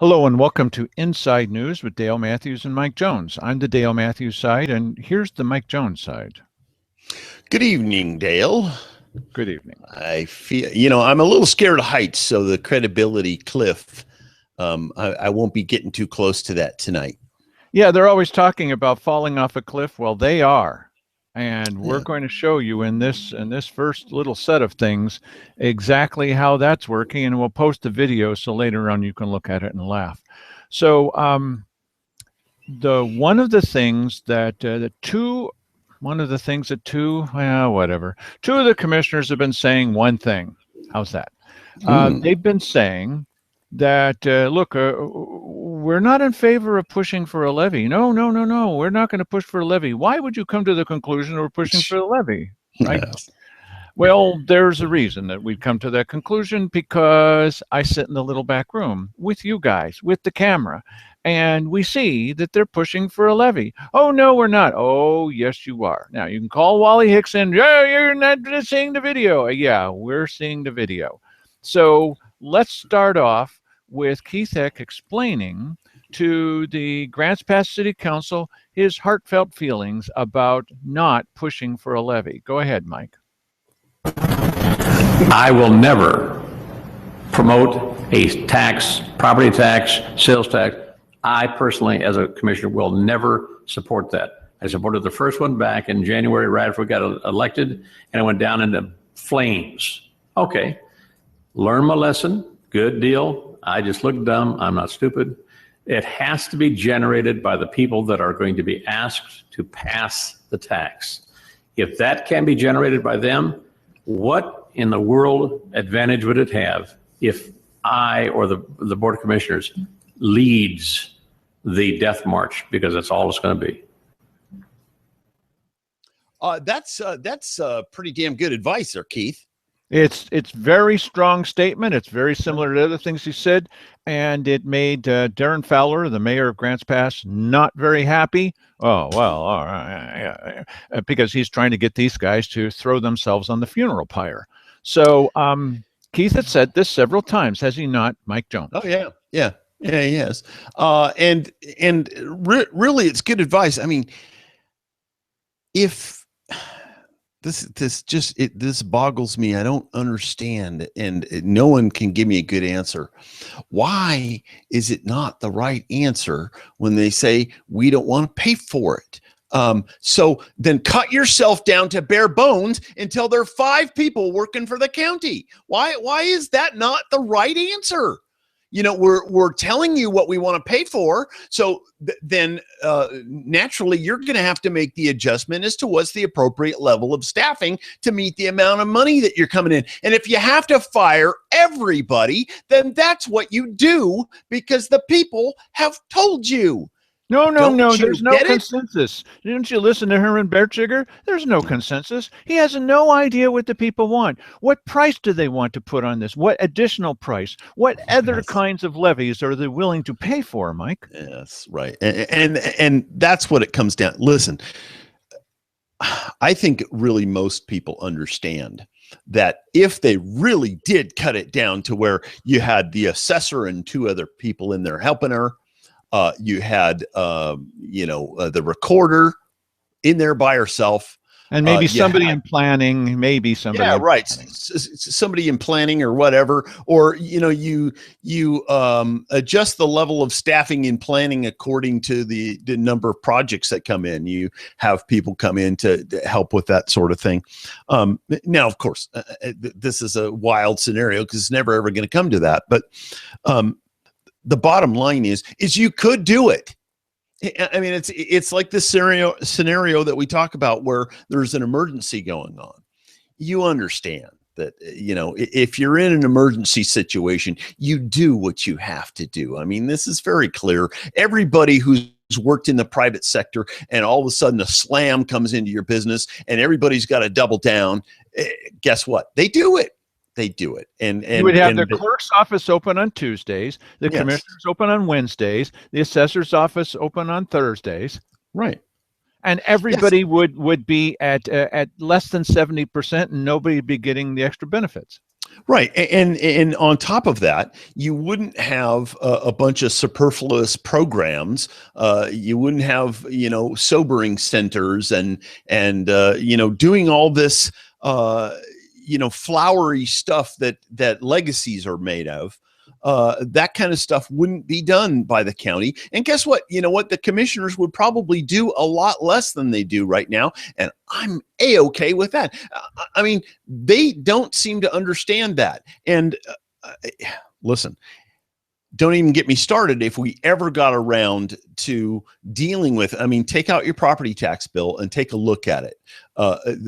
Hello and welcome to Inside News with Dale Matthews and Mike Jones. I'm the Dale Matthews side, and here's the Mike Jones side. Good evening, Dale. Good evening. I feel, I'm a little scared of heights, so the credibility cliff, I won't be getting too close to that tonight. Yeah, they're always talking about falling off a cliff. Well, they are. And we're Yeah. going to show you in this first little set of things exactly how that's working, and we'll post the video so later on you can look at it and laugh. So, the one of the things that two of the commissioners have been saying one thing. How's that? They've been saying that look, we're not in favor of pushing for a levy. No, we're not going to push for a levy. Why would you come to the conclusion that we're pushing for a levy? Right? Yes. Well, there's a reason that we've come to that conclusion, because I sit in the little back room with you guys, with the camera, and we see that they're pushing for a levy. Oh, no, we're not. Oh, yes, you are. Now, you can call Wally Hicks and, yeah, you're not seeing the video. Yeah, we're seeing the video. So let's start off with Keith Heck explaining to the Grants Pass City Council his heartfelt feelings about not pushing for a levy. Go ahead, Mike. I will never promote a tax, property tax, sales tax. I personally, as a commissioner, will never support that. I supported the first one back in January right after we got elected, and it went down into flames. Okay, learn my lesson, good deal. I just look dumb, I'm not stupid. It has to be generated by the people that are going to be asked to pass the tax. If that can be generated by them, what in the world advantage would it have if I or the Board of Commissioners leads the death march, because that's all it's going to be? That's pretty damn good advice there, Keith. It's very strong statement. It's very similar to other things he said, and it made Darren Fowler, the mayor of Grants Pass, not very happy. Oh, well, all right, yeah, because he's trying to get these guys to throw themselves on the funeral pyre. So Keith had said this several times, has he not, Mike Jones? Oh, yeah. Yeah, he has. And really, it's good advice. I mean, if this boggles me. I don't understand, and no one can give me a good answer. Why is it not the right answer when they say we don't want to pay for it? So then cut yourself down to bare bones until there are 5 people working for the county. Why is that not the right answer? We're telling you what we want to pay for. So then naturally, you're going to have to make the adjustment as to what's the appropriate level of staffing to meet the amount of money that you're coming in. And if you have to fire everybody, then that's what you do, because the people have told you. No, there's no consensus. Didn't you listen to Herman Bertschiger? There's no consensus. He has no idea what the people want. What price do they want to put on this? What additional price? What other kinds of levies are they willing to pay for, Mike? Yes, right. And that's what it comes down. Listen, I think really most people understand that if they really did cut it down to where you had the assessor and 2 other people in there helping her, you had, the recorder in there by herself. And maybe somebody in planning, somebody in planning or whatever, or, you adjust the level of staffing in planning according to the number of projects that come in. You have people come in to help with that sort of thing. Now, of course, this is a wild scenario because it's never, ever going to come to that. But, the bottom line is you could do it. I mean, it's like this scenario that we talk about where there's an emergency going on. You understand that, if you're in an emergency situation, you do what you have to do. I mean, this is very clear. Everybody who's worked in the private sector and all of a sudden a slam comes into your business and everybody's got to double down. Guess what? They do it. And you would have the clerk's office open on Tuesdays, the commissioner's open on Wednesdays, the assessor's office open on Thursdays. Right. And everybody would be at less than 70%, and nobody would be getting the extra benefits. Right. And on top of that, you wouldn't have a bunch of superfluous programs. You wouldn't have, sobering centers and doing all this, flowery stuff that legacies are made of. That kind of stuff wouldn't be done by the county. And guess what? You know what? The commissioners would probably do a lot less than they do right now. And I'm A-okay with that. I mean, they don't seem to understand that. And listen, don't even get me started if we ever got around to dealing with, take out your property tax bill and take a look at it.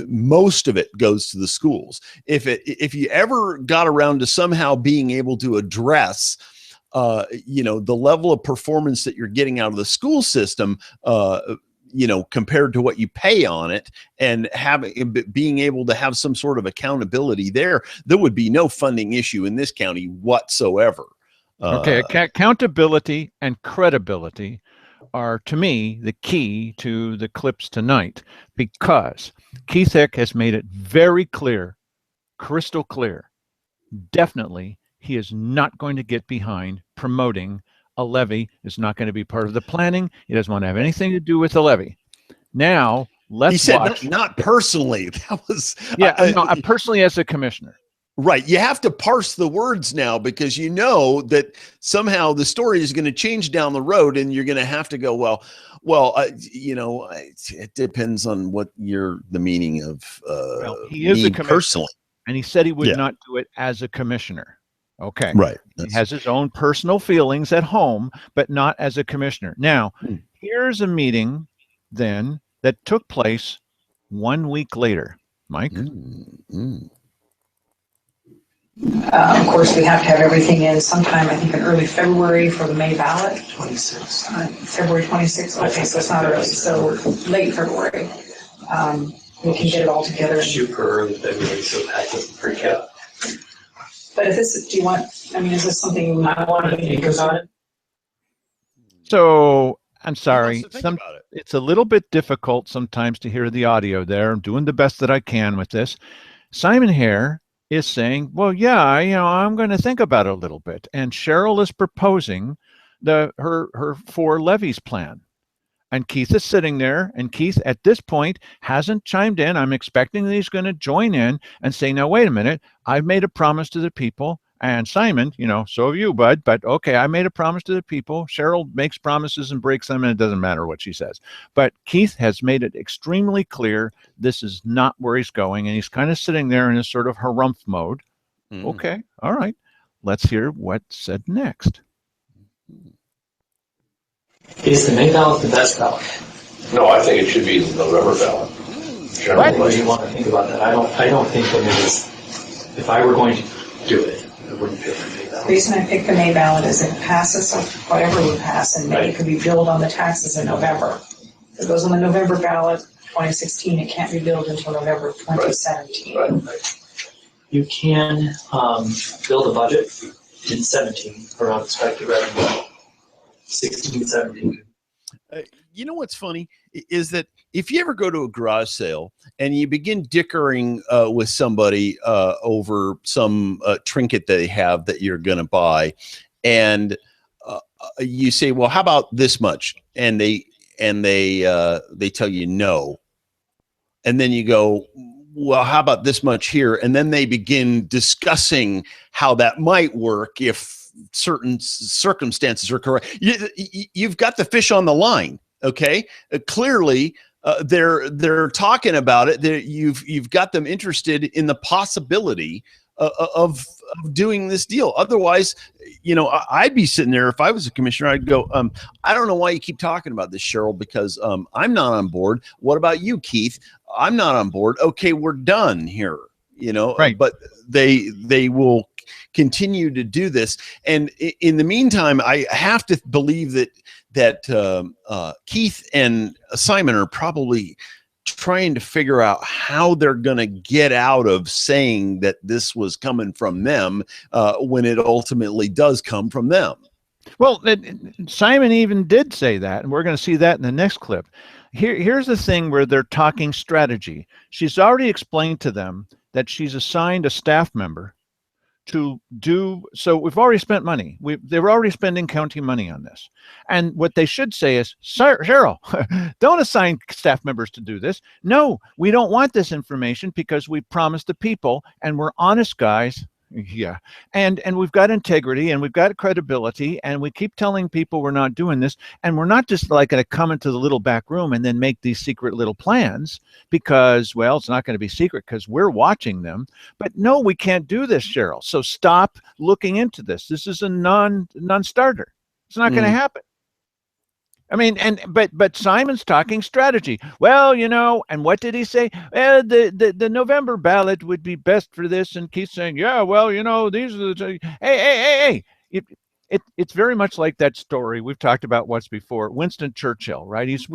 Most of it goes to the schools. If you ever got around to somehow being able to address, the level of performance that you're getting out of the school system, compared to what you pay on it, and being able to have some sort of accountability there would be no funding issue in this county whatsoever. Okay, accountability and credibility are, to me, the key to the clips tonight, because Keith Hick has made it very clear, crystal clear, definitely he is not going to get behind promoting a levy. It's not going to be part of the planning. He doesn't want to have anything to do with the levy. Now, let's watch. Not personally. That was... personally as a commissioner. Right. You have to parse the words now, because you know that somehow the story is going to change down the road, and you're going to have to go, it depends on what the meaning of he is a commissioner, personally. And he said he would not do it as a commissioner. Okay. Right. He has his own personal feelings at home, but not as a commissioner. Now, here's a meeting then that took place 1 week later. Mike? Of course, we have to have everything in sometime, I think, in early February for the May ballot. 26th. February 26th. Okay, so it's not early, so late February. We can get it all together. Shoot for early February, so Pat doesn't freak out. But is this something you might want to think about it? So, I'm sorry. About it. It's a little bit difficult sometimes to hear the audio there. I'm doing the best that I can with this. Simon Hare is saying, well, yeah, I'm going to think about it a little bit. And Cheryl is proposing her 4 levies plan. And Keith is sitting there, and Keith at this point hasn't chimed in. I'm expecting that he's going to join in and say, now, wait a minute, I've made a promise to the people. And Simon, so have you, bud. But okay, I made a promise to the people. Cheryl makes promises and breaks them, and it doesn't matter what she says. But Keith has made it extremely clear this is not where he's going, and he's kind of sitting there in a sort of harumph mode. Okay, all right. Let's hear what's said next. Is the May ballot the best ballot? No, I think it should be the November ballot. What do you want to think about that? I don't think that it is. If I were going to do it, I wouldn't pick the May ballot. The reason I picked the May ballot is it passes, or whatever would pass in May, it could be billed on the taxes in November. If it goes on the November ballot, 2016, it can't be billed until November 2017. Right. You can build a budget in 17 for unexpected revenue. 16, 17. You know what's funny is that if you ever go to a garage sale and you begin dickering with somebody over some trinket they have that you're going to buy, and you say, well, how about this much? And they tell you no. And then you go, well, how about this much here? And then they begin discussing how that might work if certain circumstances are correct. You've got the fish on the line. Okay. Clearly, they're talking about it. You've got them interested in the possibility of doing this deal. Otherwise, I'd be sitting there if I was a commissioner. I'd go, I don't know why you keep talking about this, Cheryl, because I'm not on board. What about you, Keith? I'm not on board. Okay, we're done here. Right. But they will continue to do this, and in the meantime, I have to believe that Keith and Simon are probably trying to figure out how they're going to get out of saying that this was coming from them when it ultimately does come from them. Well, Simon even did say that, and we're going to see that in the next clip. Here's the thing where they're talking strategy. She's already explained to them that she's assigned a staff member to do so. We've already spent money. They were already spending county money on this. And what they should say is, Cheryl, don't assign staff members to do this. No, we don't want this information because we promised the people and we're honest guys. Yeah. And we've got integrity and we've got credibility and we keep telling people we're not doing this, and we're not just like going to come into the little back room and then make these secret little plans because, well, it's not going to be secret because we're watching them. But no, we can't do this, Cheryl. So stop looking into this. This is a non-starter. It's not going to happen. I mean, but Simon's talking strategy. Well, you know, and what did he say? The November ballot would be best for this. And Keith's saying, yeah, well, you know, these are the hey. It's very much like that story we've talked about once before. Winston Churchill, right? He's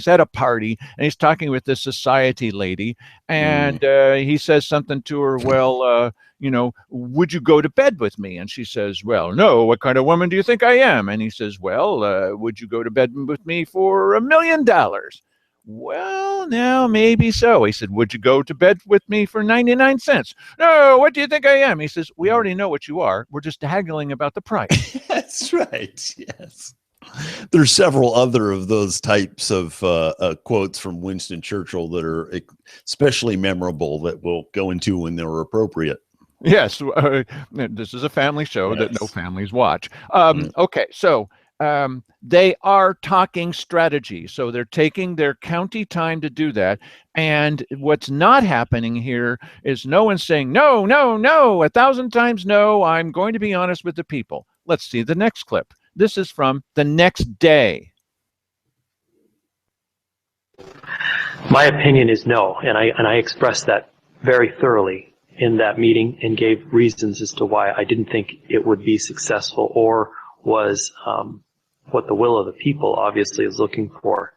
at a party and he's talking with this society lady, and he says something to her. Well, you know, would you go to bed with me? And she says, well, no. What kind of woman do you think I am? And he says, well, would you go to bed with me for $1 million? Well, now maybe so. He said, would you go to bed with me for 99 cents? No, what do you think I am? He says, we already know what you are. We're just haggling about the price. That's right. Yes. There's several other of those types of quotes from Winston Churchill that are especially memorable that we'll go into when they're appropriate. Yes. This is a family show that no families watch. Okay. So they are talking strategy. So they're taking their county time to do that. And what's not happening here is no one's saying, no, 1,000 times no, I'm going to be honest with the people. Let's see the next clip. This is from the next day. My opinion is no, and I expressed that very thoroughly in that meeting and gave reasons as to why I didn't think it would be successful or was what the will of the people obviously is looking for.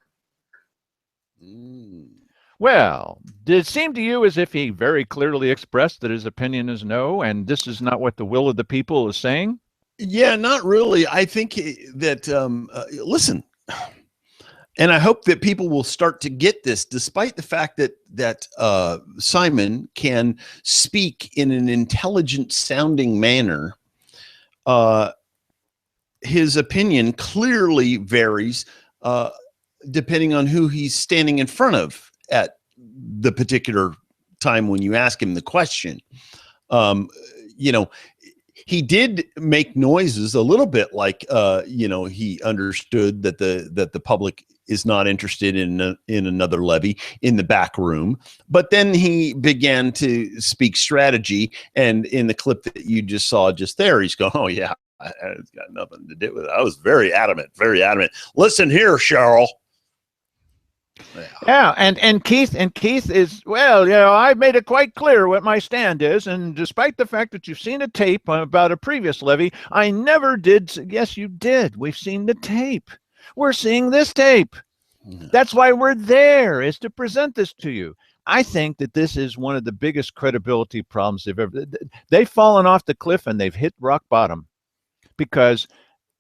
Well, did it seem to you as if he very clearly expressed that his opinion is no, and this is not what the will of the people is saying? Yeah, not really. I think that, listen, and I hope that people will start to get this, despite the fact that Simon can speak in an intelligent sounding manner. His opinion clearly varies depending on who he's standing in front of at the particular time when you ask him the question. You know, he did make noises a little bit like, you know, he understood that the public is not interested in another levy in the back room. But then he began to speak strategy. And in the clip that you just saw just there, he's going, oh, yeah, it's got nothing to do with it. I was very adamant. Listen here, Cheryl. Yeah, and Keith is, well, you know, I've made it quite clear what my stand is, and despite the fact that you've seen a tape about a previous levy, I never did. Yes, you did. We've seen the tape. We're seeing this tape. That's why we're there, is to present this to you. I think that this is one of the biggest credibility problems they've fallen off the cliff and they've hit rock bottom,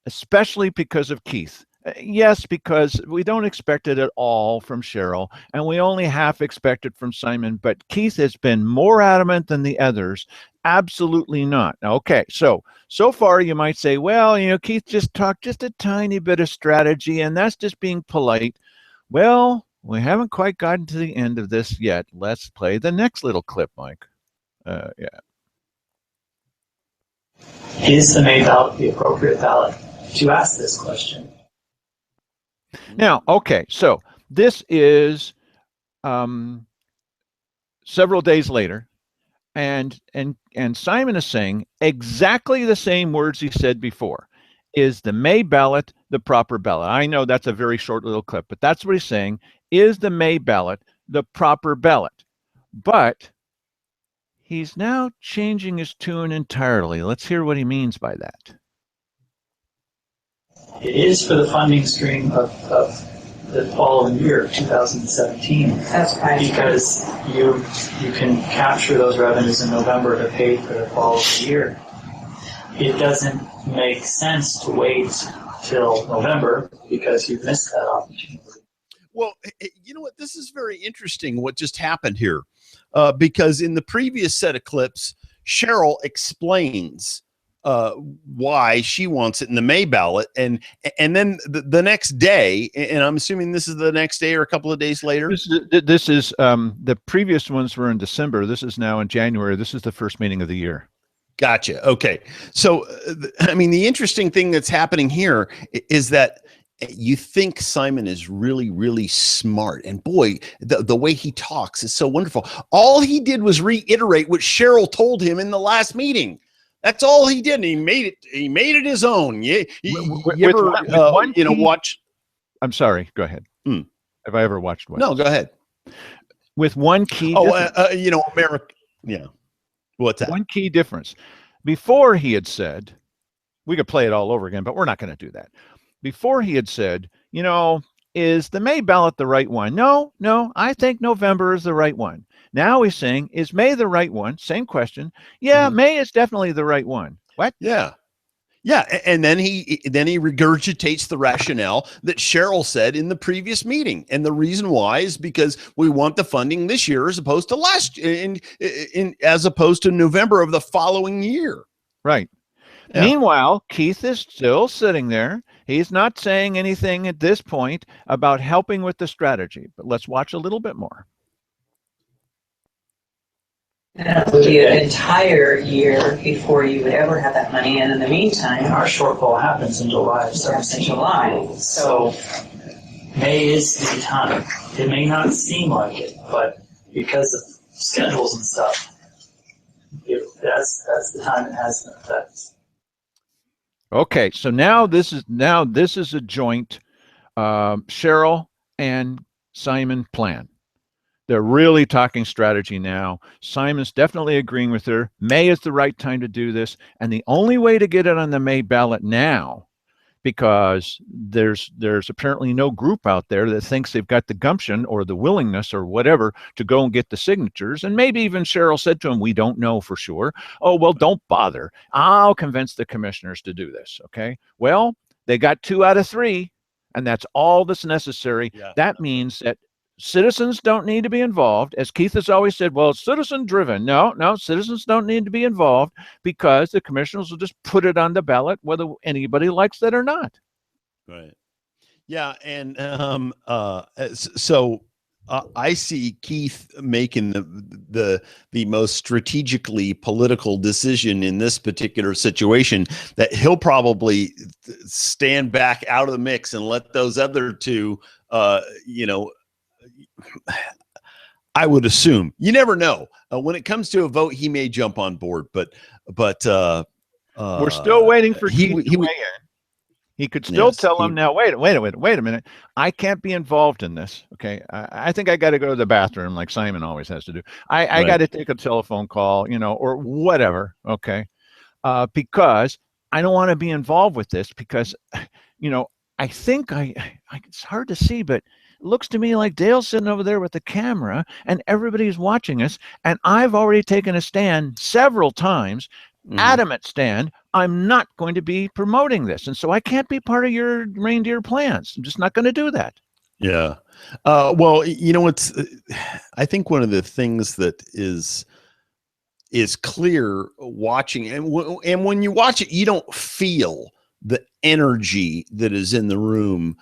especially because of Keith. Yes, because we don't expect it at all from Cheryl, and we only half expect it from Simon, but Keith has been more adamant than the others. Absolutely not. Okay, so far you might say, well, you know, Keith just talked just a tiny bit of strategy, and that's just being polite. Well, we haven't quite gotten to the end of this yet. Let's play the next little clip, Mike. Yeah. Is the May ballot the appropriate ballot to ask this question? Now, okay, so this is several days later, and Simon is saying exactly the same words he said before. Is the May ballot the proper ballot? I know that's a very short little clip, but that's what he's saying. Is the May ballot the proper ballot? But he's now changing his tune entirely. Let's hear what he means by that. It is for the funding stream of the following year, 2017. That's right. Because you can capture those revenues in November to pay for the following year. It doesn't make sense to wait till November because you've missed that opportunity. Well, you know what? This is very interesting what just happened here, because in the previous set of clips, Cheryl explains why she wants it in the May ballot, and then the next day, and I'm assuming this is the next day or a couple of days later. This is the previous ones were in December. This is now in January. This is the first meeting of the year. Gotcha. Okay. So, I mean, the interesting thing that's happening here is that you think Simon is really, really smart. And boy, the way he talks is so wonderful. All he did was reiterate what Cheryl told him in the last meeting. That's all he did. And he made it his own. You ever watch? I'm sorry. Go ahead. Have I ever watched one? No, go ahead. With one key. America. Yeah. What's that? One key difference. Before he had said, we could play it all over again, but we're not going to do that. Before he had said, is the May ballot the right one? No, I think November is the right one. Now he's saying, is May the right one? Same question. Yeah, May is definitely the right one. What? Yeah. And then he regurgitates the rationale that Cheryl said in the previous meeting. And the reason why is because we want the funding this year as opposed to as opposed to November of the following year. Right. Yeah. Meanwhile, Keith is still sitting there. He's not saying anything at this point about helping with the strategy, but let's watch a little bit more. And it would be an entire year before you would ever have that money. And in the meantime, our shortfall happens in July. Starts in July. So May is the time. It may not seem like it, but because of schedules and stuff, that's the time it has an effect. Okay, so now this is a joint Cheryl and Simon plan. They're really talking strategy now. Simon's definitely agreeing with her. May is the right time to do this. And the only way to get it on the May ballot now, because there's apparently no group out there that thinks they've got the gumption or the willingness or whatever to go and get the signatures. And maybe even Cheryl said to him, we don't know for sure. Oh, well, don't bother. I'll convince the commissioners to do this. Okay. Well, they got 2 out of 3, and that's all that's necessary. Yeah. That means that citizens don't need to be involved. As Keith has always said, well, it's citizen driven. No, citizens don't need to be involved because the commissioners will just put it on the ballot whether anybody likes that or not. Right. Yeah. And so I see Keith making the most strategically political decision in this particular situation, that he'll probably stand back out of the mix and let those other two, I would assume. You never know. When it comes to a vote, he may jump on board, but we're still waiting for Keith to weigh in. He could still tell him now, wait a minute. I can't be involved in this. Okay. I think I got to go to the bathroom like Simon always has to do. I got to take a telephone call, or whatever. Okay. Because I don't want to be involved with this because, I think it's hard to see, but it looks to me like Dale's sitting over there with the camera and everybody's watching us. And I've already taken a stand several times, adamant stand. I'm not going to be promoting this. And so I can't be part of your reindeer plans. I'm just not going to do that. Yeah. Well, I think one of the things that is clear watching, and when you watch it, you don't feel the energy that is in the room.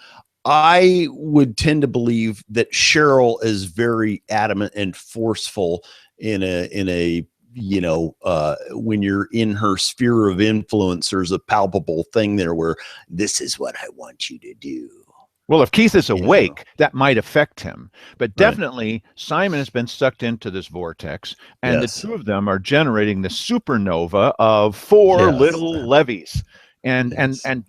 I would tend to believe that Cheryl is very adamant and forceful in a when you're in her sphere of influence, there's a palpable thing there where this is what I want you to do. Well, if Keith is awake, that might affect him. But definitely, Simon has been sucked into this vortex, and the two of them are generating the supernova of 4 little levies. And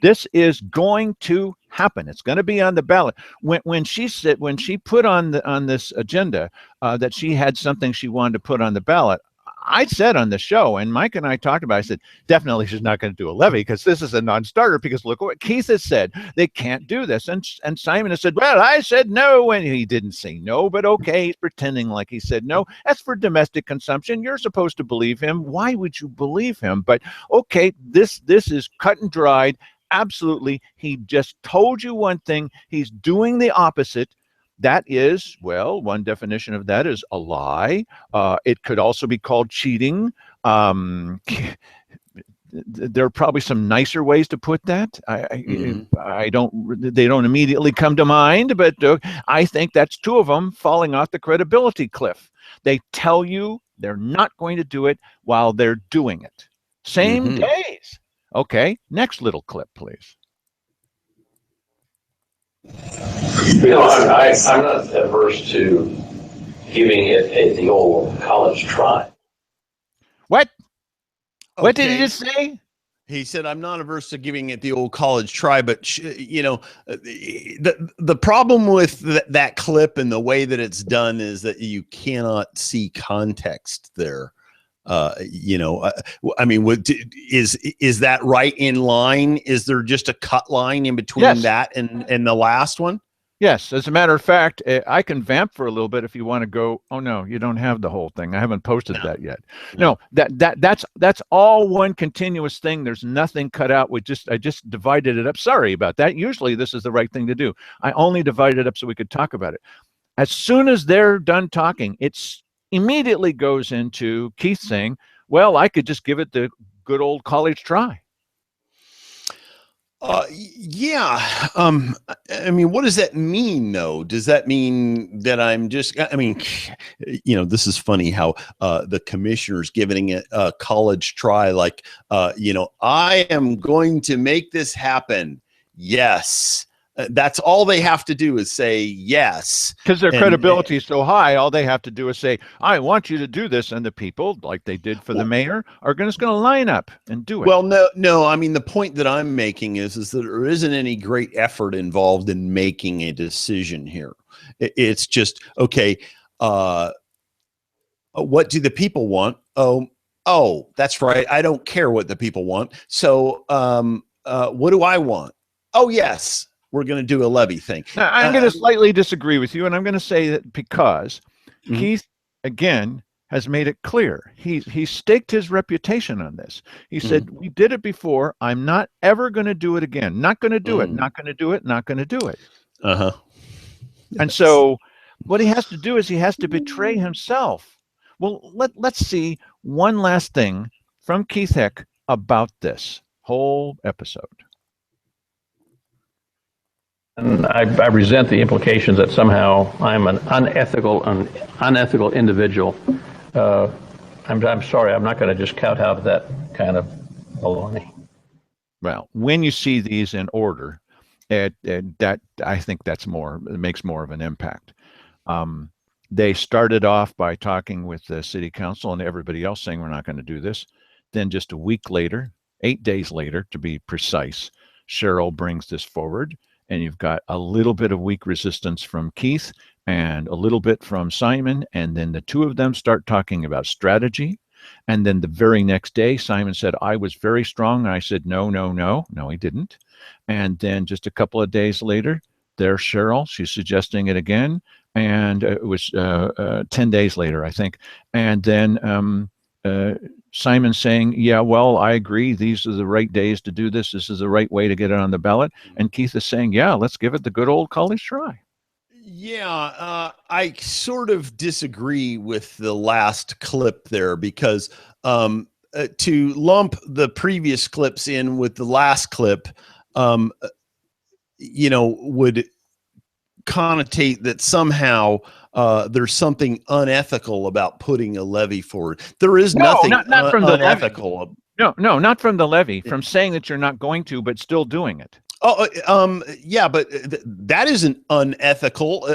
this is going to happen. It's going to be on the ballot. When she put on this agenda that she had something she wanted to put on the ballot, I said on the show, and Mike and I talked about it, I said, definitely she's not going to do a levy because this is a non-starter, because look what Keith has said. They can't do this. And Simon has said, well, I said no. And he didn't say no, but okay, he's pretending like he said no. That's for domestic consumption. You're supposed to believe him. Why would you believe him? But okay, this is cut and dried. Absolutely. He just told you one thing. He's doing the opposite. That is, well, one definition of that is a lie. It could also be called cheating. There are probably some nicer ways to put that. I don't. They don't immediately come to mind, but I think that's two of them falling off the credibility cliff. They tell you they're not going to do it while they're doing it. Same days. Okay, next little clip, please. I'm not averse to giving it the old college try. What? Okay. What did he just say? He said, "I'm not averse to giving it the old college try, but the problem with that clip and the way that it's done is that you cannot see context there. I mean, is that right in line? Is there just a cut line in between that and the last one?" Yes, as a matter of fact, I can vamp for a little bit if you want to go. Oh no, you don't have the whole thing. I haven't posted that yet. No, that's all one continuous thing. There's nothing cut out. I just divided it up. Sorry about that. Usually this is the right thing to do. I only divided it up so we could talk about it. As soon as they're done talking, it's immediately goes into Keith saying, "Well, I could just give it the good old college try." Yeah. I mean, what does that mean, though? Does that mean that I'm just, I mean, this is funny how the commissioner's giving it a college try, like, I am going to make this happen. Yes. That's all they have to do is say yes. Because their credibility is so high, all they have to do is say, "I want you to do this," and the people, like they did for the mayor, are just going to line up and do it. Well, no. I mean, the point that I'm making is that there isn't any great effort involved in making a decision here. It's just, okay, what do the people want? Oh, that's right. I don't care what the people want. So what do I want? Oh, yes. We're going to do a levy thing. Now, I'm going to slightly disagree with you, and I'm going to say that because Keith, again, has made it clear. He staked his reputation on this. He said, "We did it before. I'm not ever going to do it again. Not going to do it. Not going to do it. Not going to do it." And so what he has to do is he has to betray himself. Well, let's see one last thing from Keith Heck about this whole episode. And I resent the implications that somehow I'm an unethical individual. I'm sorry, I'm not going to just cut out that kind of baloney. Well, when you see these in order, that I think it makes more of an impact. They started off by talking with the city council and everybody else saying we're not going to do this. Then just a week later, 8 days later to be precise, Cheryl brings this forward. And you've got a little bit of weak resistance from Keith and a little bit from Simon. And then the two of them start talking about strategy. And then the very next day, Simon said, "I was very strong." And I said, No, he didn't. And then just a couple of days later, there's Cheryl. She's suggesting it again. And it was 10 days later, I think. And then Simon saying, "Yeah, well, I agree. These are the right days to do this. This is the right way to get it on the ballot." And Keith is saying, "Yeah, let's give it the good old college try." Yeah, I sort of disagree with the last clip there because to lump the previous clips in with the last clip, would connotate that somehow there's something unethical about putting a levy forward. There is nothing not from the unethical. Levy. No, not from the levy. From saying that you're not going to, but still doing it. Yeah, but that isn't unethical.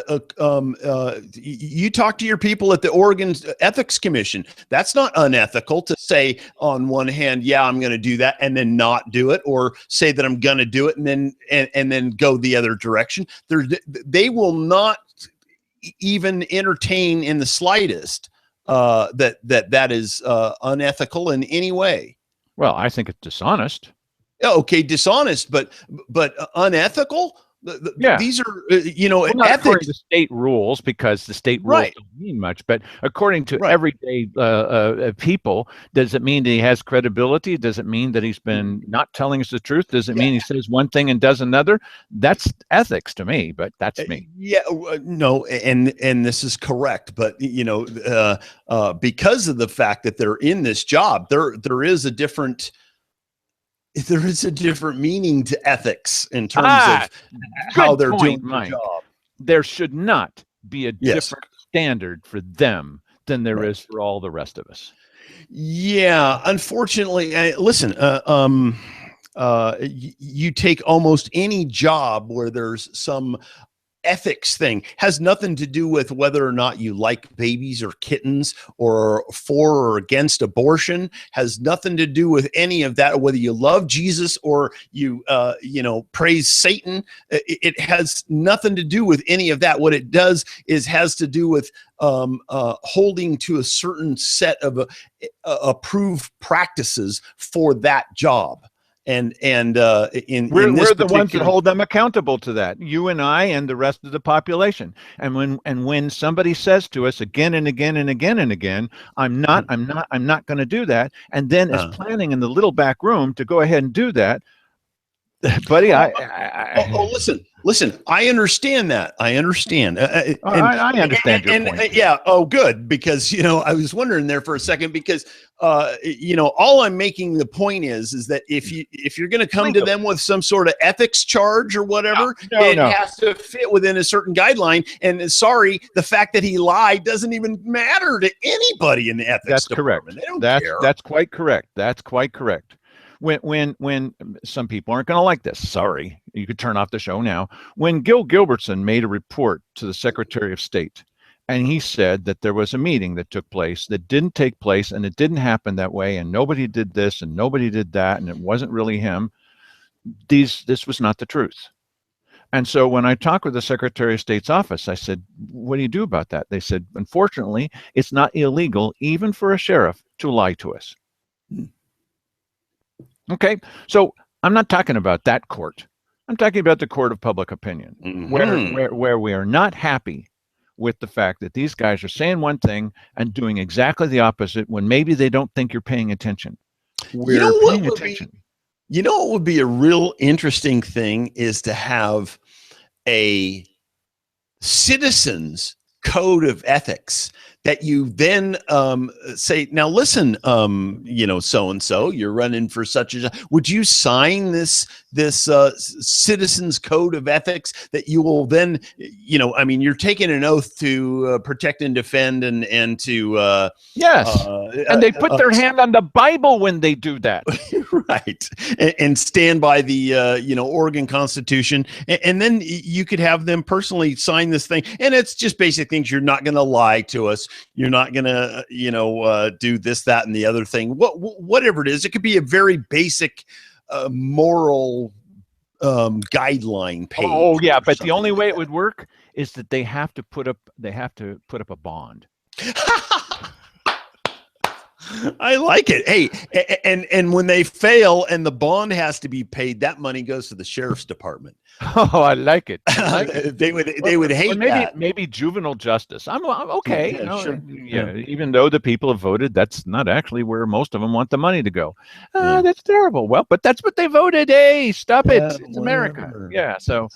You talk to your people at the Oregon Ethics Commission. That's not unethical to say on one hand, yeah, I'm going to do that, and then not do it, or say that I'm going to do it and then go the other direction. They will not even entertain in the slightest that is unethical in any way. Well, I think it's dishonest. Okay, dishonest, but unethical. Yeah. These are, Well, not according ethics. to state rules, because the state rules Right. don't mean much, but according to Right. everyday people, does it mean that he has credibility? Does it mean that he's been not telling us the truth? Does it mean he says one thing and does another? That's ethics to me, but that's me. Yeah, no, and this is correct, but because of the fact that they're in this job, there is a different meaning to ethics in terms of how they're doing their job. There should not be a Yes. different standard for them than there Right. is for all the rest of us. Yeah, unfortunately, listen, you take almost any job where there's some ethics thing, has nothing to do with whether or not you like babies or kittens or for or against abortion, has nothing to do with any of that, whether you love Jesus or you praise Satan. It has nothing to do with any of that. What it does is has to do with holding to a certain set of approved practices for that job. And we're the ones that hold them accountable to that, you and I and the rest of the population. And when somebody says to us again and again and again and again, I'm not going to do that, and then is planning in the little back room to go ahead and do that, buddy, listen, I understand that. I understand. I understand your point. Yeah. Oh, good. Because, I was wondering there for a second because, all I'm making the point is that if you're going to come to them with some sort of ethics charge or whatever, it has to fit within a certain guideline. And sorry, the fact that he lied doesn't even matter to anybody in the ethics department. Correct. That's quite correct. That's quite correct. When some people aren't going to like this, sorry, you could turn off the show now. When Gil Gilbertson made a report to the Secretary of State, and he said that there was a meeting that took place that didn't take place, and it didn't happen that way, and nobody did this and nobody did that, and it wasn't really him. This was not the truth. And so when I talked with the Secretary of State's office, I said, what do you do about that? They said, unfortunately, it's not illegal even for a sheriff to lie to us. Okay, so I'm not talking about that court. I'm talking about the court of public opinion, where we are not happy with the fact that these guys are saying one thing and doing exactly the opposite when maybe they don't think you're paying attention. We're paying attention. What would be a real interesting thing is to have a citizens code of ethics that you then say, now listen, so-and-so, you're running for such a, would you sign this citizens code of ethics that you will then, you're taking an oath to protect and defend and to yes, and they put their hand on the Bible when they do that. Right, and stand by the Oregon Constitution, and then you could have them personally sign this thing, and it's just basic things. You're not going to lie to us. You're not going to do this, that, and the other thing. Whatever it is, it could be a very basic moral guideline page. Oh yeah, but the only way it would work is that they have to put up a bond. I like it. Hey, and when they fail and the bond has to be paid, that money goes to the sheriff's department. Oh, I like it. They would hate that. Maybe juvenile justice. I'm okay. Yeah, sure. Yeah, even though the people have voted, that's not actually where most of them want the money to go. That's terrible. Well, but that's what they voted. Hey, stop it. It's America. Yeah. So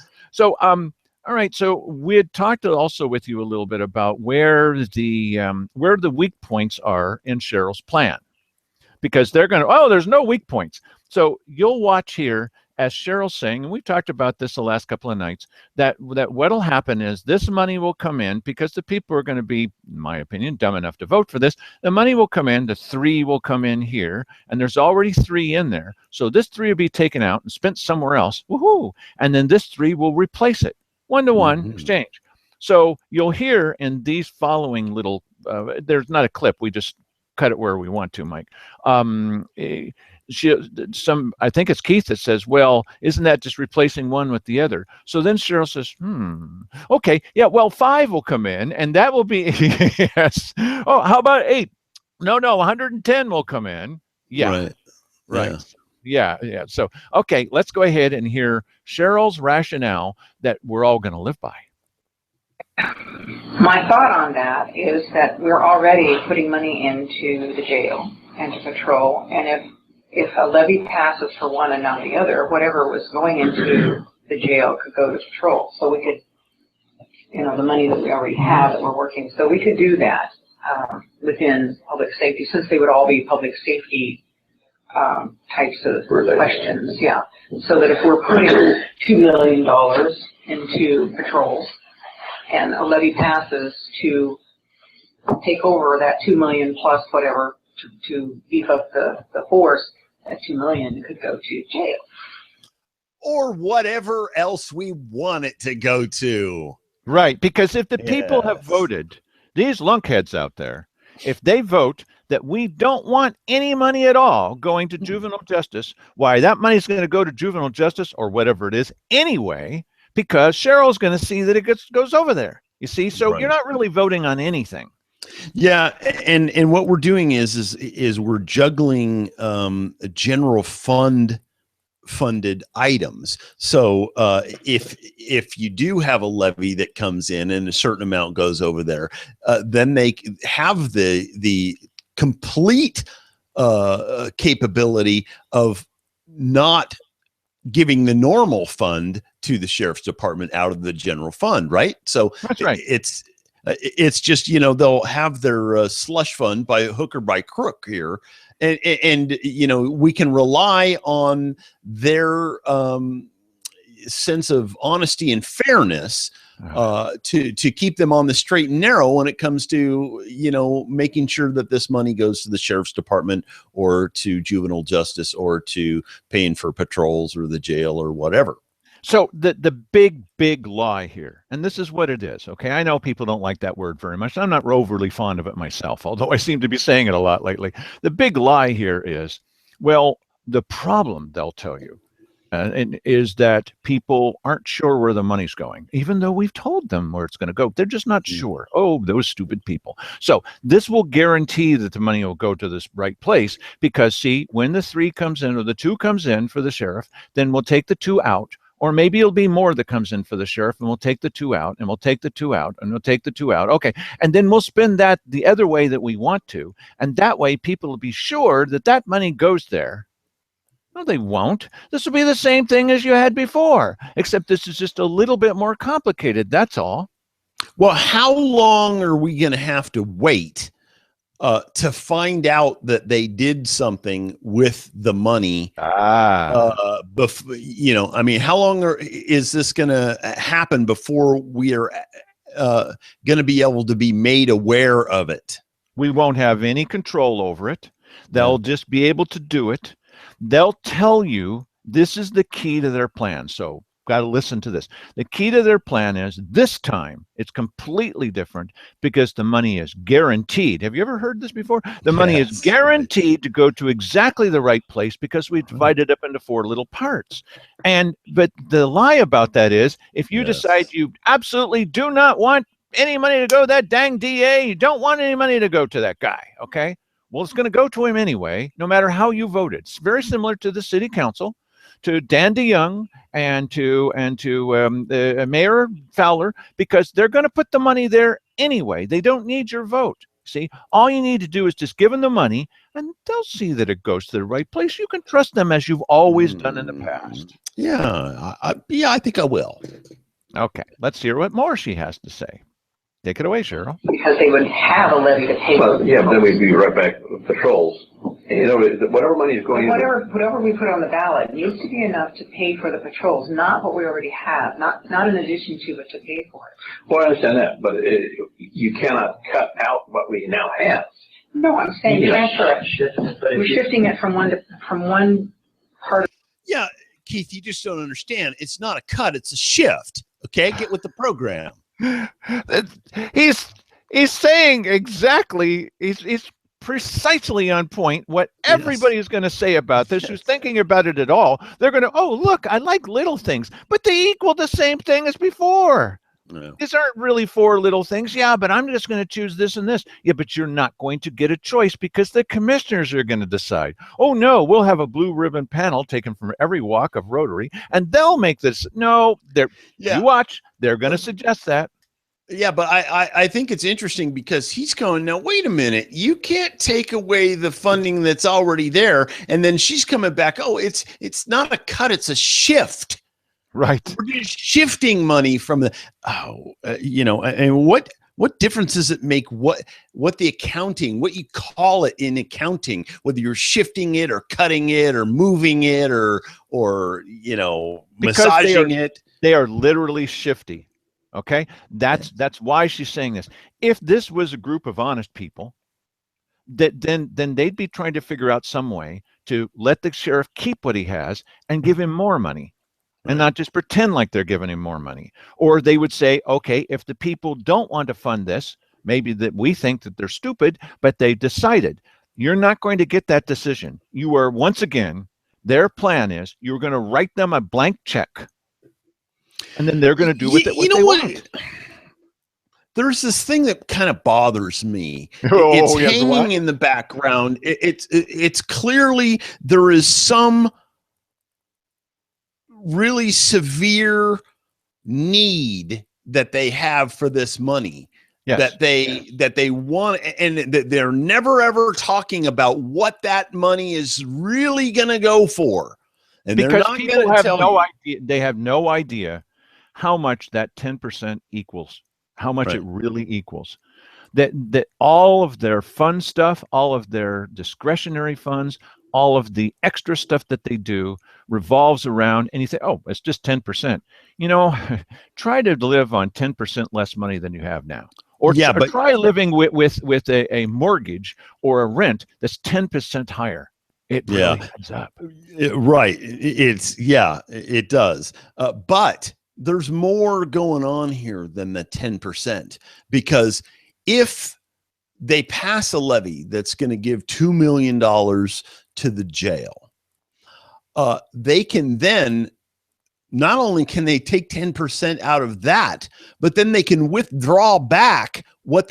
all right. So we had talked also with you a little bit about where the weak points are in Cheryl's plan, because they're going to, there's no weak points. So you'll watch here as Cheryl's saying, and we've talked about this the last couple of nights, that what'll happen is this money will come in because the people are going to be, in my opinion, dumb enough to vote for this. The money will come in, the 3 will come in here, and there's already 3 in there. So this 3 will be taken out and spent somewhere else. Woohoo! And then this 3 will replace it. 1-to-1 exchange. So you'll hear in these following little, there's not a clip, we just cut it where we want to, Mike. I think it's Keith that says, well, isn't that just replacing one with the other? So then Cheryl says, okay, yeah, well, 5 will come in, and that will be, yes. Oh, how about 8? No, 110 will come in. Yeah. Right. Right. Yeah. Yeah, yeah. So, okay, let's go ahead and hear Cheryl's rationale that we're all going to live by. My thought on that is that we're already putting money into the jail and to patrol, and if a levy passes for one and not the other, whatever was going into the jail could go to patrol. So we could, the money that we already have that we're working, so we could do that within public safety, since they would all be public safety types of questions, yeah. So that if we're putting $2 million into patrols and a levy passes to take over that 2 million plus whatever to beef up the force, that 2 million could go to jail. Or whatever else we want it to go to. Right, because if the people have voted, these lunkheads out there, if they vote that we don't want any money at all going to juvenile justice, why, that money's going to go to juvenile justice or whatever it is anyway, because Cheryl's going to see that it goes over there. You see, so you're not really voting on anything. Yeah, and what we're doing is we're juggling general funded items. So if you do have a levy that comes in and a certain amount goes over there, then they have the complete capability of not giving the normal fund to the sheriff's department out of the general fund, right? So that's right. It's just, they'll have their slush fund by hook or by crook here. And we can rely on their sense of honesty and fairness to keep them on the straight and narrow when it comes to, making sure that this money goes to the sheriff's department or to juvenile justice or to paying for patrols or the jail or whatever. So the big lie here, and this is what it is, okay? I know people don't like that word very much. I'm not overly fond of it myself, although I seem to be saying it a lot lately. The big lie here is, well, the problem, they'll tell you, is that people aren't sure where the money's going, even though we've told them where it's going to go. They're just not sure. Oh, those stupid people. So this will guarantee that the money will go to this right place because, see, when the 3 comes in or the 2 comes in for the sheriff, then we'll take the 2 out. Or maybe it'll be more that comes in for the sheriff, and we'll take the 2 out, and we'll take the 2 out, and we'll take the 2 out. Okay. And then we'll spend that the other way that we want to. And that way people will be sure that that money goes there. No, they won't. This will be the same thing as you had before, except this is just a little bit more complicated. That's all. Well, how long are we going to have to wait to find out that they did something with the money? How long is this going to happen before we are going to be able to be made aware of it? We won't have any control over it. They'll just be able to do it. They'll tell you this is the key to their plan. So got to listen to this. The key to their plan is this time it's completely different because the money is guaranteed. Have you ever heard this before? The money is guaranteed to go to exactly the right place because we divided it up into 4 little parts. But the lie about that is if you decide you absolutely do not want any money to go to that dang DA, you don't want any money to go to that guy, okay? Well, it's going to go to him anyway, no matter how you voted. It's very similar to the city council, to Dan DeYoung, and to Mayor Fowler, because they're going to put the money there anyway. They don't need your vote. See, all you need to do is just give them the money, and they'll see that it goes to the right place. You can trust them as you've always done in the past. Yeah, I think I will. Okay, let's hear what more she has to say. Take it away, Cheryl. Because they would have a levy to pay. Well, yeah, but then we'd be right back with patrols. Whatever money is going whatever we put on the ballot needs to be enough to pay for the patrols, not what we already have, not in addition to, but to pay for it. Well, I understand that, but you cannot cut out what we now have. No, I'm saying transfer it. We're shifting it from one part. Yeah, Keith, you just don't understand. It's not a cut; it's a shift. Okay, get with the program. He's saying exactly. He's precisely on point what everybody is going to say about this who's thinking about it at all. They're going to, oh, look, I like little things, but they equal the same thing as before. Yeah. These aren't really 4 little things. Yeah, but I'm just going to choose this and this. Yeah, but you're not going to get a choice because the commissioners are going to decide. Oh, no, we'll have a blue ribbon panel taken from every walk of Rotary, and they'll make this. No, you watch. They're going to suggest that. Yeah, but I think it's interesting because he's going, now, wait a minute. You can't take away the funding that's already there. And then she's coming back. Oh, it's not a cut. It's a shift. Right. We're just shifting money from the, and what difference does it make what the accounting, what you call it in accounting, whether you're shifting it or cutting it or moving it or massaging it? They are literally shifty. Okay, that's why she's saying this. If this was a group of honest people, then they'd be trying to figure out some way to let the sheriff keep what he has and give him more money, and not just pretend like they're giving him more money. Or they would say, okay, if the people don't want to fund this, maybe that we think that they're stupid, but they decided. You're not going to get that decision. You are, once again, their plan is you're going to write them a blank check. And then they're going to do with it what they want. There's this thing that kind of bothers me. Oh, it's hanging in the background. It's clearly there is some really severe need that they have for this money. Yes. that they want, and they're never ever talking about what that money is really going to go for. And because they're not people have no idea. They have no idea how much that 10% equals, how much it really equals. That all of their fun stuff, all of their discretionary funds, all of the extra stuff that they do revolves around, and you say, oh, it's just 10%. Try to live on 10% less money than you have now. Or try living with a mortgage or a rent that's 10% higher. It really adds up. Right. It does. But there's more going on here than the 10%, because if they pass a levy that's going to give $2 million to the jail, they can then, not only can they take 10% out of that, but then they can withdraw back what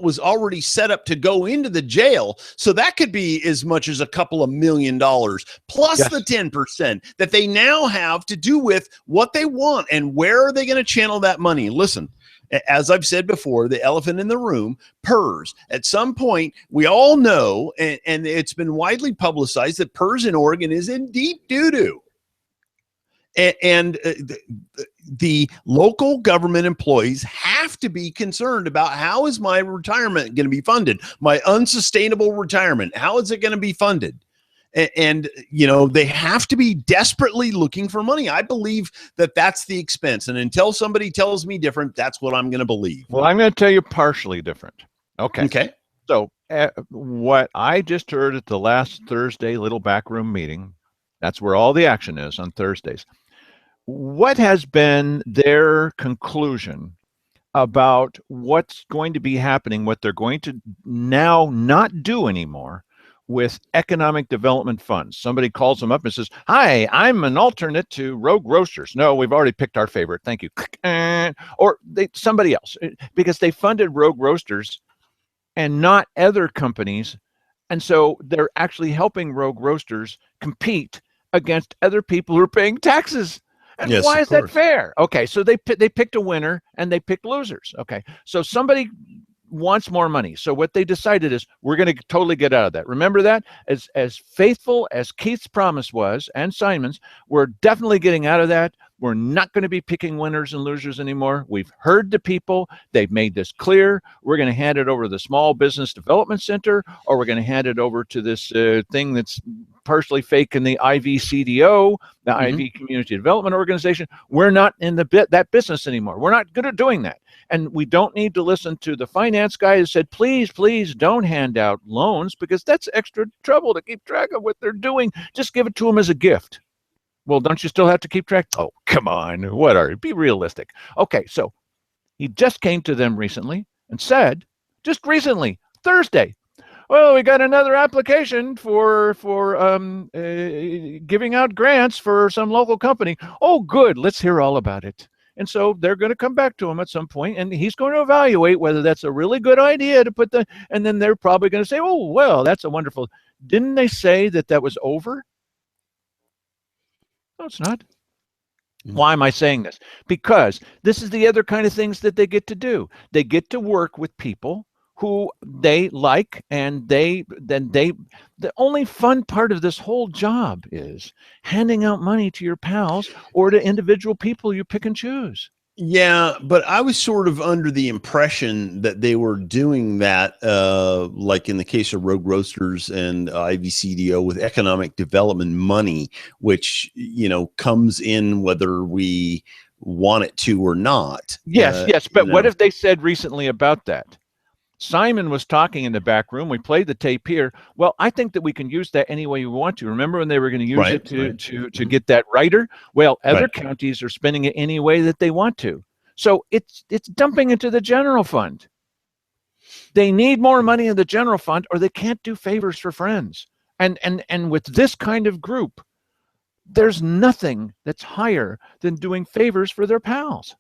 was already set up to go into the jail. So that could be as much as a couple of $1 million plus the 10% that they now have to do with what they want. And where are they going to channel that money? Listen, as I've said before, the elephant in the room, PERS. At some point, we all know, and it's been widely publicized, that PERS in Oregon is in deep doo-doo. And the local government employees have to be concerned about, how is my retirement going to be funded? My unsustainable retirement, how is it going to be funded? And they have to be desperately looking for money. I believe that that's the expense. And until somebody tells me different, that's what I'm going to believe. Well, I'm going to tell you partially different. Okay. So what I just heard at the last Thursday little backroom meeting, that's where all the action is on Thursdays. What has been their conclusion about what's going to be happening, what they're going to now not do anymore with economic development funds? Somebody calls them up and says, hi, I'm an alternate to Rogue Roasters. No, we've already picked our favorite. Thank you. Or somebody else, because they funded Rogue Roasters and not other companies. And so they're actually helping Rogue Roasters compete against other people who are paying taxes. And why is that fair? Okay, so they picked a winner and they picked losers. Okay, so somebody wants more money. So what they decided is, we're going to totally get out of that. Remember that? As faithful as Keith's promise was, and Simon's, we're definitely getting out of that. We're not going to be picking winners and losers anymore. We've heard the people. They've made this clear. We're going to hand it over to the Small Business Development Center, or we're going to hand it over to this thing that's partially fake in the IVCDO, the IV Community Development Organization. We're not in that business anymore. We're not good at doing that. And we don't need to listen to the finance guy who said, please, please don't hand out loans, because that's extra trouble to keep track of what they're doing. Just give it to them as a gift. Well, don't you still have to keep track? Oh, come on. Be realistic. Okay, so he just came to them recently and said, just recently, Thursday, well, we got another application for giving out grants for some local company. Oh, good. Let's hear all about it. And so they're going to come back to him at some point, and he's going to evaluate whether that's a really good idea to put and then they're probably going to say, oh, well, that's a wonderful. Didn't they say that was over? No, it's not. Why am I saying this? Because this is the other kind of things that they get to do. They get to work with people who they like, and the only fun part of this whole job is handing out money to your pals or to individual people you pick and choose. Yeah, but I was sort of under the impression that they were doing that, like in the case of Rogue Roasters and IVCDO, with economic development money, which, comes in whether we want it to or not. Yes. But what have they said recently about that? Simon was talking in the back room. We played the tape here. Well, I think that we can use that any way we want to. Remember when they were going to use it to get that writer? Well, other counties are spending it any way that they want to. So it's dumping into the general fund. They need more money in the general fund, or they can't do favors for friends. And with this kind of group, there's nothing that's higher than doing favors for their pals.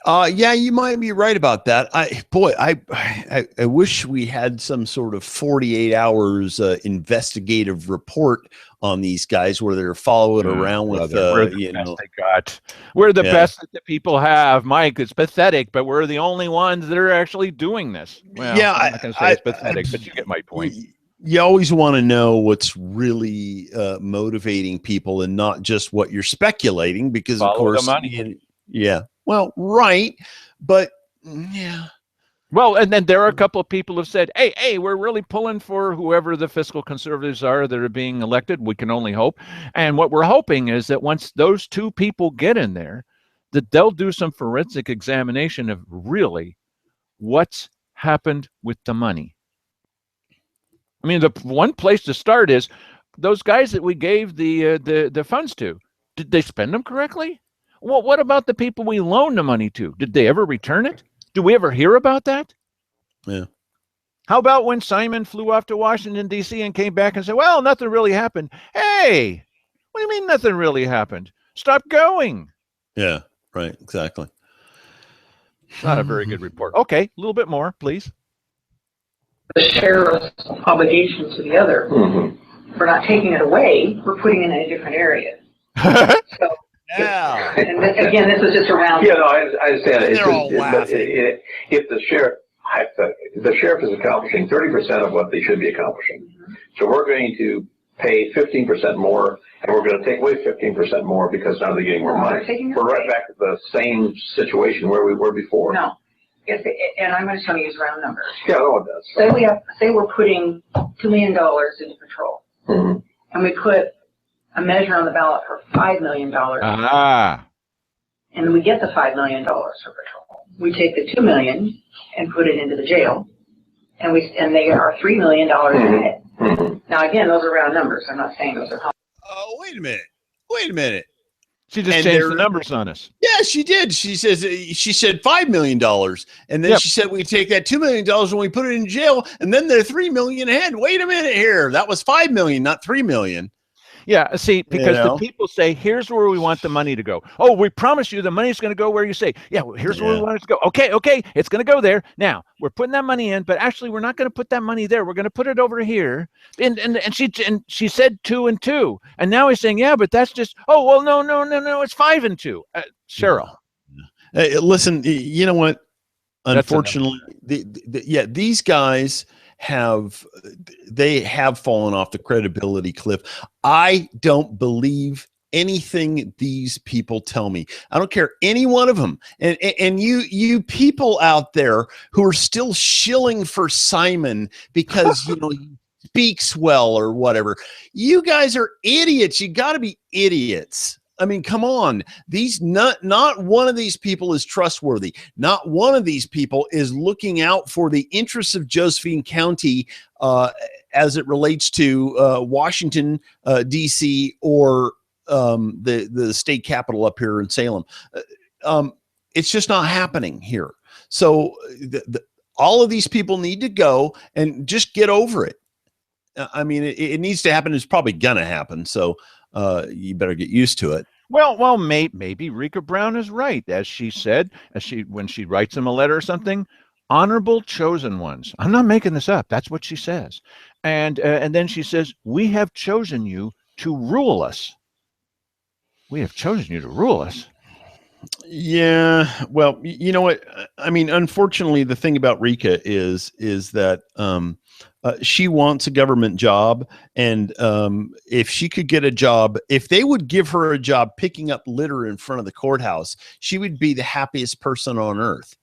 Yeah, you might be right about that. I wish we had some sort of 48 hours investigative report on these guys where they're following around with, we're the best that the people have. Mike, it's pathetic, but we're the only ones that are actually doing this. Well, yeah, I'm not going to say it's pathetic, but you get my point. You always want to know what's really motivating people and not just what you're speculating, because of course, the money. Yeah. Well, right. But yeah. Well, and then there are a couple of people who have said, hey, we're really pulling for whoever the fiscal conservatives are that are being elected. We can only hope. And what we're hoping is that once those two people get in there, that they'll do some forensic examination of really what's happened with the money. I mean, the one place to start is those guys that we gave the funds to. Did they spend them correctly? Well, what about the people we loaned the money to? Did they ever return it? Do we ever hear about that? Yeah. How about when Simon flew off to Washington, D.C. and came back and said, well, nothing really happened. Hey, what do you mean nothing really happened? Stop going. Yeah, right. Exactly. Not a very good report. Okay, a little bit more, please. The sheriff's obligation to the other. Mm-hmm. We're not taking it away. We're putting it in a different area. So, yeah. And again, this is just around. Yeah, no, I understand. They're all laughing. If the sheriff is accomplishing 30% of what they should be accomplishing, mm-hmm. So we're going to pay 15% more, and we're going to take away 15% more because now they're getting more money. We're right back to the same situation where we were before. No. And I'm just going to use round numbers. Yeah, no, it does. Say we're putting $2 million into patrol, mm-hmm. and we put a measure on the ballot for $5 million. And we get the $5 million for patrol. We take the $2 million and put it into the jail, and they are $3 million ahead. Mm-hmm. Now again, those are round numbers. I'm not saying those are. Oh, wait a minute. She just changed the numbers on us. Yeah, she did. She said $5 million, and then she said we take that $2 million and we put it in jail, and then they're $3 million ahead. Wait a minute here. That was $5 million, not $3 million. Yeah, see, because the people say, here's where we want the money to go. Oh, we promise you the money's going to go where you say. Yeah, well, here's where we want it to go. Okay, it's going to go there. Now, we're putting that money in, but actually we're not going to put that money there. We're going to put it over here. And she said 2 and 2. And now he's saying, yeah, but that's just, oh, well, no, it's 5 and 2. Cheryl. Hey, listen, you know what? Unfortunately, these guys have fallen off the credibility cliff. I don't believe anything these people tell me. I don't care any one of them. And you people out there who are still shilling for Simon because he speaks well or whatever. You guys are idiots. You got to be idiots. I mean, come on. Not one of these people is trustworthy. Not one of these people is looking out for the interests of Josephine County as it relates to Washington, D.C., or the state capital up here in Salem. It's just not happening here. So all of these people need to go and just get over it. I mean, it needs to happen. It's probably going to happen. So you better get used to it. Well, maybe Rika Brown is right, as she said, when she writes him a letter or something. Honorable chosen ones. I'm not making this up. That's what she says, and then she says, "We have chosen you to rule us. We have chosen you to rule us." Yeah, well, you know what? I mean, unfortunately, the thing about Rika is that she wants a government job, and if she could get a job, if they would give her a job picking up litter in front of the courthouse, she would be the happiest person on earth.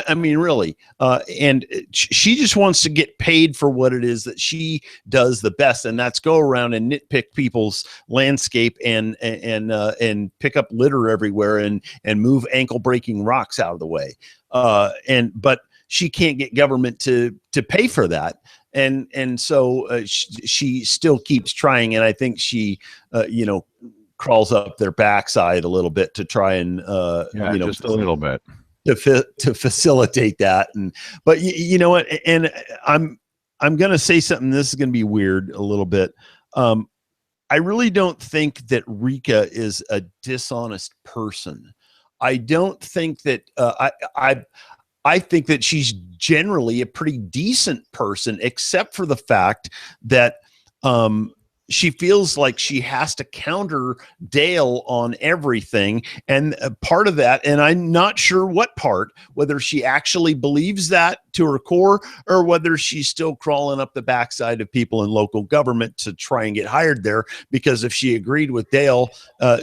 I mean, really, and she just wants to get paid for what it is that she does the best, and that's go around and nitpick people's landscape and pick up litter everywhere and move ankle breaking rocks out of the way. But she can't get government to pay for that. And so she still keeps trying. And I think she, crawls up their backside a little bit to try and, just a little bit to facilitate that. But you know what? And I'm going to say something. This is going to be weird a little bit. I really don't think that Rika is a dishonest person. I don't think that I think that she's generally a pretty decent person, except for the fact that she feels like she has to counter Dale on everything. And part of that, and I'm not sure what part, whether she actually believes that to her core or whether she's still crawling up the backside of people in local government to try and get hired there. Because if she agreed with Dale,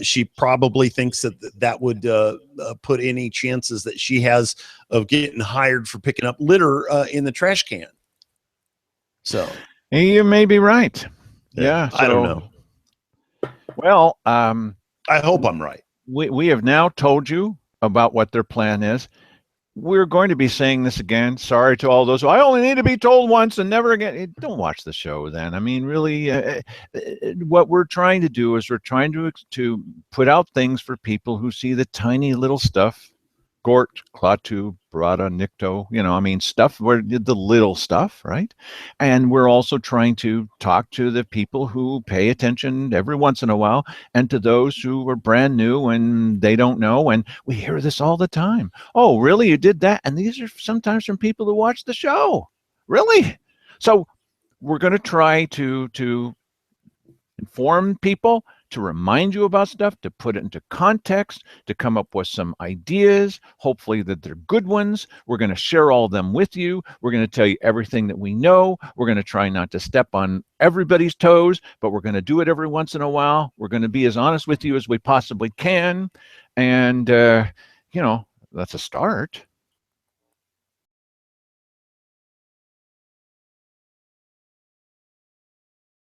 she probably thinks that would put any chances that she has of getting hired for picking up litter in the trash can. So you may be right. Yeah, I don't know. Well, I hope I'm right. We have now told you about what their plan is. We're going to be saying this again. Sorry to all those. I only need to be told once and never again. Don't watch the show then. I mean, really, what we're trying to do is we're trying to put out things for people who see the tiny little stuff. Gort, Klaatu, Barada, Nikto, stuff where the little stuff, right? And we're also trying to talk to the people who pay attention every once in a while and to those who are brand new and they don't know. And we hear this all the time. Oh, really? You did that? And these are sometimes from people who watch the show. Really? So we're going to try to inform people, to remind you about stuff, to put it into context, to come up with some ideas, hopefully that they're good ones. We're going to share all of them with you. We're going to tell you everything that we know. We're going to try not to step on everybody's toes, but we're going to do it every once in a while. We're going to be as honest with you as we possibly can. And, that's a start.